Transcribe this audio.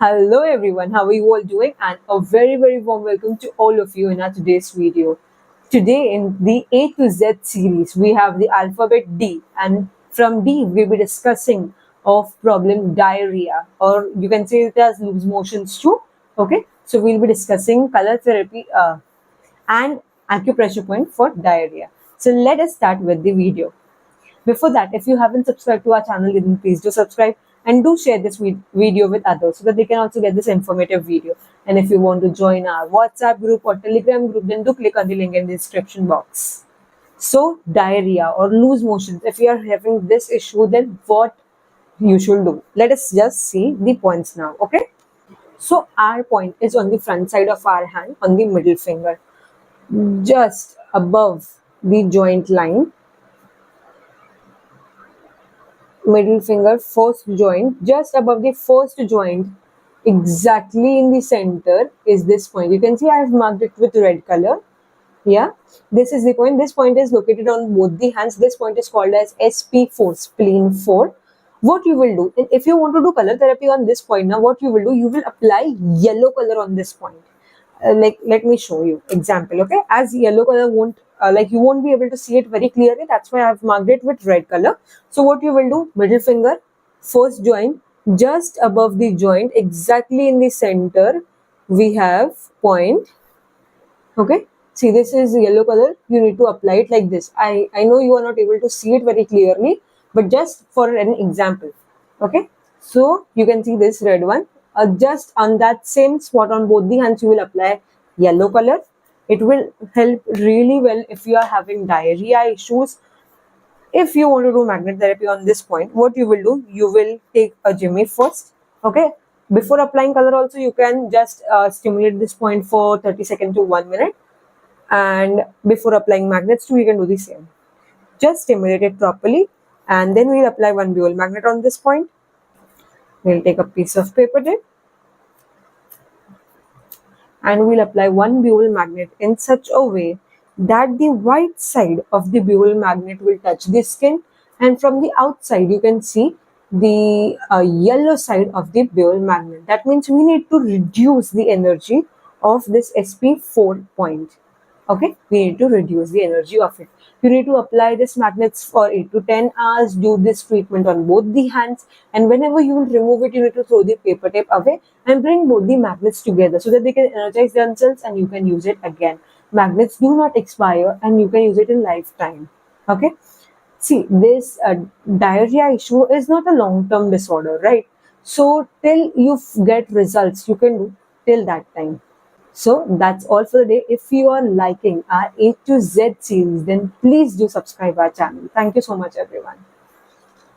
Hello everyone, how are you all doing? And a very warm welcome to all of you in our today's video. Today in the A to Z series, we have the alphabet D, and from D we'll be discussing of problem diarrhea, or you can say it as loose motions too. Okay, so we'll be discussing color therapy and acupressure point for diarrhea. So let us start with the video. Before that, if you haven't subscribed to our channel, then please do subscribe and do share this video with others so that they can also get this informative video. And if you want to join our WhatsApp group or Telegram group, then do click on the link in the description box. So, diarrhea or loose motions, if you are having this issue, then what you should do? Let us just see the points now, okay? So, our point is on the front side of our hand, on the middle finger, just above the joint line. Middle finger, first joint, just above the first joint, exactly in the center is this point. You can see I have marked it with red color. Yeah, this is the point. This point is located on both the hands. This point is called as SP4, spleen 4. What you will do, and if you want to do color therapy on this point, now what you will do, you will apply yellow color on this point. Let me show you example. Okay, as yellow color won't you won't be able to see it very clearly, that's why I've marked it with red color. So what you will do, middle finger, first joint, just above the joint, exactly in the center we have point. Okay, see, this is yellow color. You need to apply it like this. I know you are not able to see it very clearly, but just for an example. Okay, so you can see this red one. Just on that same spot on both the hands, you will apply yellow color. It will help really well if you are having diarrhea issues. If you want to do magnet therapy on this point, what you will do, you will take a Jimmy first. Okay, before applying color also, you can just stimulate this point for 30 seconds to 1 minute. And before applying magnets too, you can do the same. Just stimulate it properly, and then we'll apply one bual magnet on this point. We'll take a piece of paper tip and we'll apply one bual magnet in such a way that the white side of the bual magnet will touch the skin, and from the outside you can see the yellow side of the bual magnet. That means we need to reduce the energy of this SP4 point. Okay, we need to reduce the energy of it. You need to apply this magnets for 8 to 10 hours, do this treatment on both the hands, and whenever you will remove it, you need to throw the paper tape away and bring both the magnets together so that they can energize themselves and you can use it again. Magnets do not expire and you can use it in lifetime. Okay, see, this diarrhea issue is not a long-term disorder, right? So till you get results, you can do till that time. So that's all for the day. If you are liking our A to Z series, then please do subscribe our channel. Thank you so much, everyone.